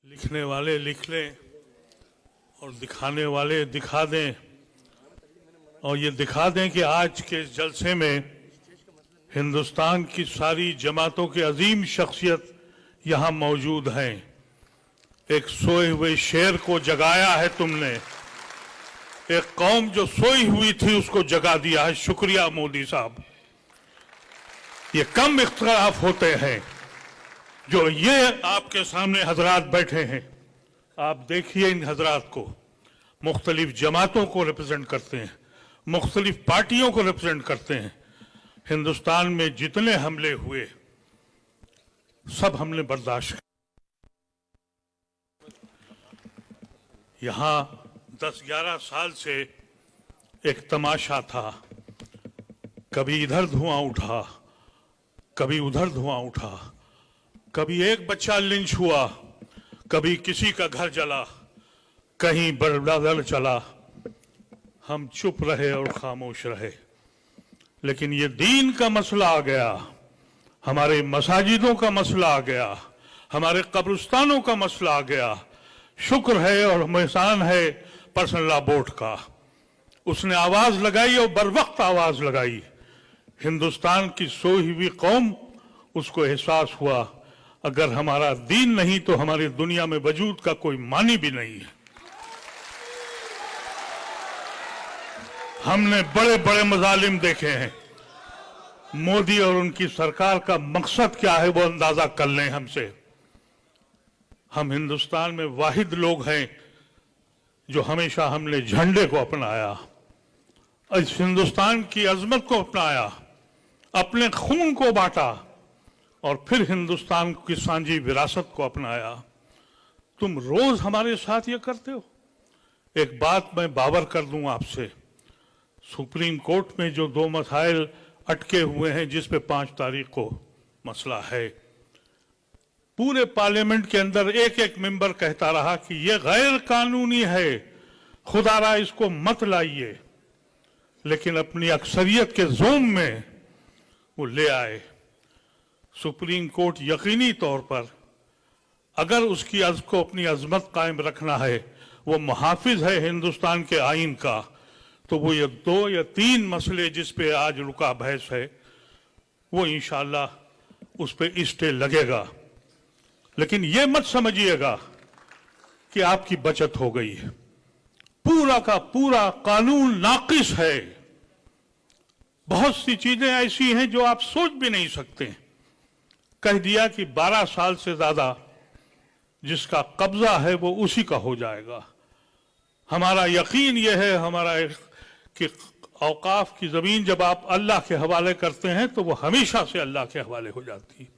लिखने वाले लिख लें और दिखाने वाले दिखा दें, और ये दिखा दें कि आज के इस जलसे में हिंदुस्तान की सारी जमातों की अजीम शख्सियत यहाँ मौजूद हैं। एक सोए हुए शेर को जगाया है तुमने, एक कौम जो सोई हुई थी उसको जगा दिया है। शुक्रिया मोदी साहब। ये कम इख्तिलाफ होते हैं जो ये आपके सामने हजरात बैठे हैं। आप देखिए इन हजरात को, मुख्तलिफ जमातों को रिप्रेजेंट करते हैं, मुख्तलिफ पार्टियों को रिप्रेजेंट करते हैं। हिंदुस्तान में जितने हमले हुए सब हमने बर्दाश्त किया। यहां 10-11 साल से एक तमाशा था, कभी इधर धुआं उठा, कभी उधर धुआं उठा, कभी एक बच्चा लिंच हुआ, कभी किसी का घर जला, कहीं बड़बड़ चला। हम चुप रहे और खामोश रहे। लेकिन ये दीन का मसला आ गया, हमारे मसाजिदों का मसला आ गया, हमारे कब्रिस्तानों का मसला आ गया। शुक्र है और एहसान है पर्सनल लॉ बोर्ड का, उसने आवाज लगाई और बरवक्त आवाज लगाई। हिंदुस्तान की सोई हुई कौम, उसको एहसास हुआ अगर हमारा दीन नहीं तो हमारी दुनिया में वजूद का कोई मानी भी नहीं है। हमने बड़े बड़े मजालिम देखे हैं। मोदी और उनकी सरकार का मकसद क्या है वो अंदाजा कर लें हमसे। हम हिंदुस्तान में वाहिद लोग हैं जो हमेशा हमने झंडे को अपनाया, इस हिंदुस्तान की अजमत को अपनाया, अपने खून को बांटा और फिर हिंदुस्तान की सांझी विरासत को अपनाया। तुम रोज हमारे साथ ये करते हो। एक बात मैं बावर कर दूं आपसे, सुप्रीम कोर्ट में जो 2 मसाइल अटके हुए हैं जिस पे 5 तारीख को मसला है, पूरे पार्लियामेंट के अंदर एक एक मेंबर कहता रहा कि ये गैर कानूनी है, खुदारा इसको मत लाइए। लेकिन अपनी अक्सरियत के जोम में वो ले आए। सुप्रीम कोर्ट यकीनी तौर पर अगर उसकी को अपनी अजमत कायम रखना है, वो मुहाफिज है हिंदुस्तान के आइन का, तो वो ये 2 या 3 मसले जिस पे आज रुका बहस है वो इंशाअल्लाह उस पे स्टे लगेगा। लेकिन ये मत समझिएगा कि आपकी बचत हो गई है। पूरा का पूरा कानून नाकिस है। बहुत सी चीजें ऐसी हैं जो आप सोच भी नहीं सकते। कह दिया कि 12 साल से ज्यादा जिसका कब्जा है वो उसी का हो जाएगा। हमारा यकीन यह है हमारा कि औकाफ की जमीन जब आप अल्लाह के हवाले करते हैं तो वो हमेशा से अल्लाह के हवाले हो जाती है।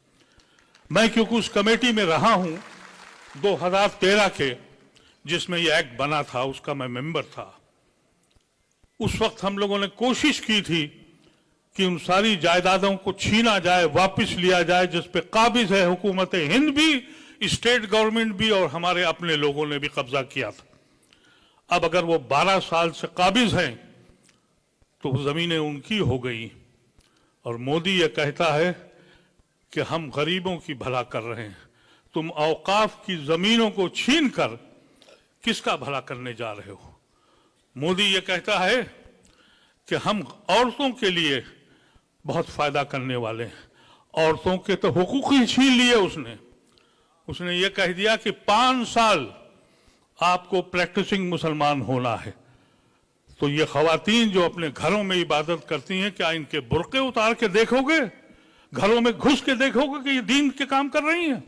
मैं क्योंकि उस कमेटी में रहा हूं 2013 के जिसमें यह एक्ट बना था, उसका मैं मेंबर था। उस वक्त हम लोगों ने कोशिश की थी कि उन सारी जायदादों को छीना जाए, वापस लिया जाए जिस पे काबिज है हुकूमत हिंद भी, स्टेट गवर्नमेंट भी और हमारे अपने लोगों ने भी कब्जा किया था। अब अगर वो 12 साल से काबिज हैं तो जमीनें उनकी हो गई। और मोदी ये कहता है कि हम गरीबों की भला कर रहे हैं। तुम औकाफ की जमीनों को छीन कर किसका भला करने जा रहे हो? मोदी ये कहता है कि हम औरतों के लिए बहुत फायदा करने वाले हैं। औरतों के तो हुकूक ही छीन लिए उसने ये कह दिया कि 5 साल आपको प्रैक्टिसिंग मुसलमान होना है। तो ये खवातीन जो अपने घरों में इबादत करती हैं, क्या इनके बुर्के उतार के देखोगे? घरों में घुस के देखोगे कि ये दीन के काम कर रही हैं?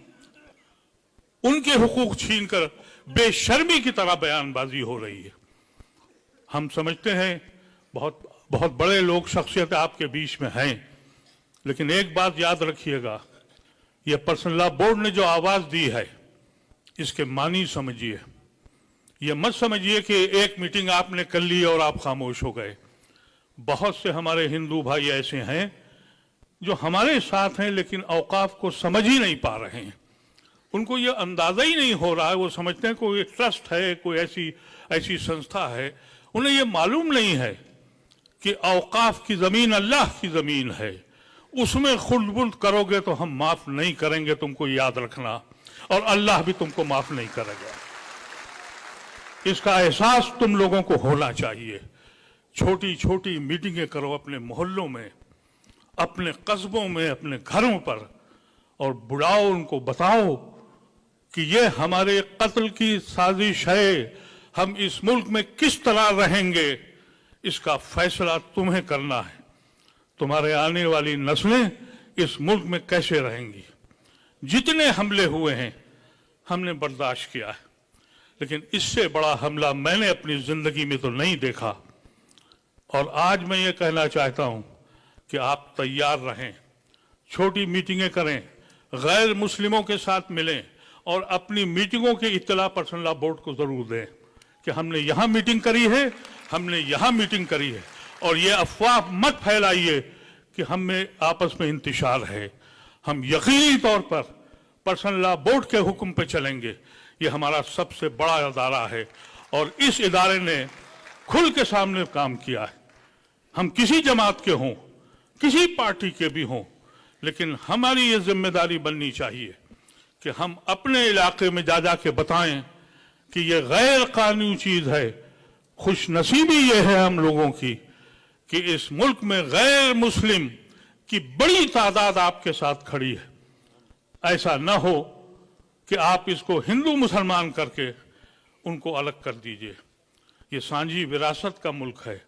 उनके हुकूक छीन कर बेशर्मी की तरह बयानबाजी हो रही है। हम समझते हैं बहुत बहुत बड़े लोग शख्सियत आपके बीच में हैं, लेकिन एक बात याद रखिएगा, ये पर्सनल लॉ बोर्ड ने जो आवाज दी है इसके मानी समझिए। ये मत समझिए कि एक मीटिंग आपने कर ली और आप खामोश हो गए। बहुत से हमारे हिंदू भाई ऐसे हैं जो हमारे साथ हैं लेकिन औकाफ को समझ ही नहीं पा रहे हैं। उनको ये अंदाजा ही नहीं हो रहा है। वो समझते हैं कोई ट्रस्ट है, कोई ऐसी संस्था है। उन्हें ये मालूम नहीं है कि औकाफ की जमीन अल्लाह की जमीन है। उसमें खुर्द-बुर्द करोगे तो हम माफ नहीं करेंगे, तुमको याद रखना। और अल्लाह भी तुमको माफ नहीं करेगा। इसका एहसास तुम लोगों को होना चाहिए। छोटी छोटी मीटिंगें करो अपने मोहल्लों में, अपने कस्बों में, अपने घरों पर, और बुलाओ, उनको बताओ कि ये हमारे कत्ल की साजिश है, हम इस मुल्क में किस तरह रहेंगे, इसका फैसला तुम्हें करना है। तुम्हारे आने वाली नस्लें इस मुल्क में कैसे रहेंगी। जितने हमले हुए हैं हमने बर्दाश्त किया है, लेकिन इससे बड़ा हमला मैंने अपनी जिंदगी में तो नहीं देखा। और आज मैं ये कहना चाहता हूं कि आप तैयार रहें, छोटी मीटिंगें करें, गैर मुस्लिमों के साथ मिलें और अपनी मीटिंगों की इत्तला पर्सनल लॉ बोर्ड को जरूर दें कि हमने यहां मीटिंग करी है, हमने यहां मीटिंग करी है। और ये अफवाह मत फैलाइए कि हम में आपस में इंतशार है। हम यकीनी तौर पर पर्सनल लॉ बोर्ड के हुक्म पे चलेंगे। ये हमारा सबसे बड़ा इदारा है और इस इदारे ने खुल के सामने काम किया है। हम किसी जमात के हों, किसी पार्टी के भी हों, लेकिन हमारी ये जिम्मेदारी बननी चाहिए कि हम अपने इलाके में जा के बताएं कि ये गैर कानूनी चीज है। खुशनसीबी ये है हम लोगों की कि इस मुल्क में गैर मुस्लिम की बड़ी तादाद आपके साथ खड़ी है। ऐसा न हो कि आप इसको हिंदू मुसलमान करके उनको अलग कर दीजिए। ये सांझी विरासत का मुल्क है,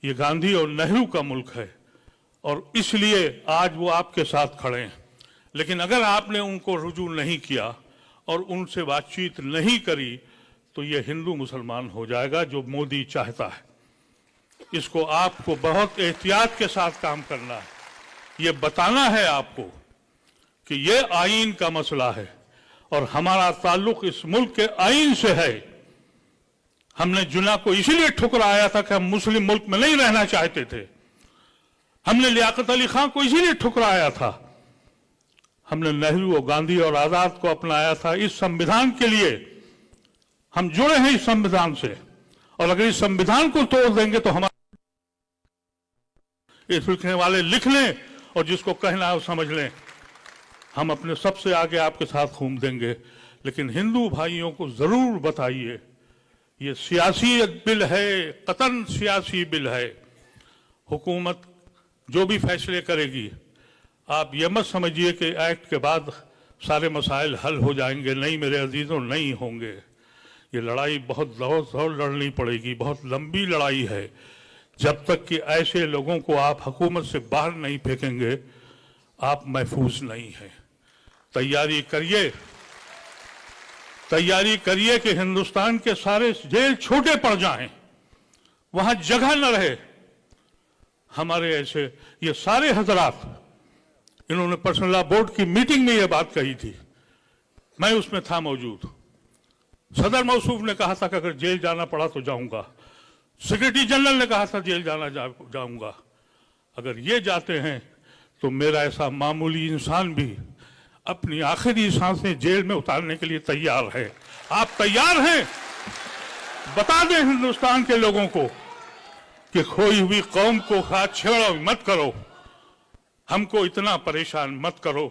ये गांधी और नेहरू का मुल्क है और इसलिए आज वो आपके साथ खड़े हैं। लेकिन अगर आपने उनको रुजू नहीं किया और उनसे बातचीत नहीं करी तो ये हिंदू मुसलमान हो जाएगा जो मोदी चाहता है। इसको आपको बहुत एहतियात के साथ काम करना है। ये बताना है आपको कि ये आईन का मसला है और हमारा ताल्लुक इस मुल्क के आईन से है। हमने जुना को इसीलिए ठुकराया था कि हम मुस्लिम मुल्क में नहीं रहना चाहते थे। हमने लियाकत अली खान को इसीलिए ठुकराया था। हमने नेहरू और गांधी और आजाद को अपनाया था इस संविधान के लिए। हम जुड़े हैं इस संविधान से और अगर इस संविधान को तोड़ देंगे तो हमारे इस लिखने वाले लिख लें और जिसको कहना है वो समझ लें। हम अपने सबसे आगे आपके साथ घूम देंगे, लेकिन हिंदू भाइयों को जरूर बताइए ये सियासी बिल है, कतन सियासी बिल है। हुकूमत जो भी फैसले करेगी आप ये मत समझिए कि एक्ट के बाद सारे मसाइल हल हो जाएंगे। नहीं मेरे अजीजों, नहीं होंगे। ये लड़ाई बहुत जोर लड़नी पड़ेगी, बहुत लंबी लड़ाई है। जब तक कि ऐसे लोगों को आप हुकूमत से बाहर नहीं फेंकेंगे आप महफूज नहीं हैं। तैयारी करिए कि हिंदुस्तान के सारे जेल छोटे पड़ जाएं, वहां जगह न रहे। हमारे ऐसे ये सारे हजरात, इन्होंने पर्सनल लॉ बोर्ड की मीटिंग में ये बात कही थी, मैं उसमें था मौजूद। सदर मौसूफ ने कहा था कि अगर जेल जाना पड़ा तो जाऊंगा। सेक्रेटरी जनरल ने कहा था जेल जाऊंगा। अगर ये जाते हैं तो मेरा ऐसा मामूली इंसान भी अपनी आखिरी सांसें जेल में उतारने के लिए तैयार है। आप तैयार हैं? बता दें हिंदुस्तान के लोगों को कि खोई हुई कौम को हाथ छेड़ो मत करो, हमको इतना परेशान मत करो।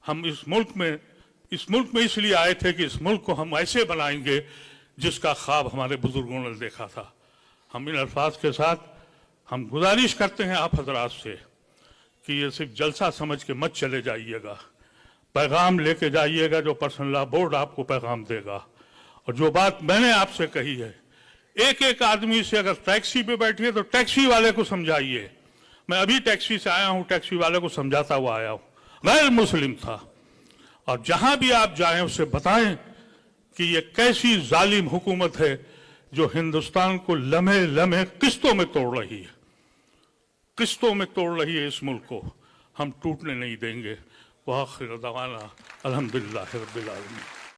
हम इस मुल्क में इसलिए आए थे कि इस मुल्क को हम ऐसे बनाएंगे जिसका ख्वाब हमारे बुजुर्गों ने देखा था। हम इन अल्फाज के साथ हम गुजारिश करते हैं आप हजरात से कि ये सिर्फ जलसा समझ के मत चले जाइएगा, पैगाम लेके जाइएगा जो पर्सनल लॉ बोर्ड आपको पैगाम देगा। और जो बात मैंने आपसे कही है, एक एक आदमी से अगर टैक्सी पे बैठिए तो टैक्सी वाले को समझाइए। मैं अभी टैक्सी से आया हूं, टैक्सी वाले को समझाता हुआ आया हूं, गैर मुस्लिम था। और जहां भी आप जाएं उससे बताएं कि ये कैसी जालिम हुकूमत है जो हिंदुस्तान को लम्हे लम्हे किस्तों में तोड़ रही है, किस्तों में तोड़ रही है। इस मुल्क को हम टूटने नहीं देंगे। वाखिर दवाना अल्हम्दुलिल्लाह रब्बिल आलमीन।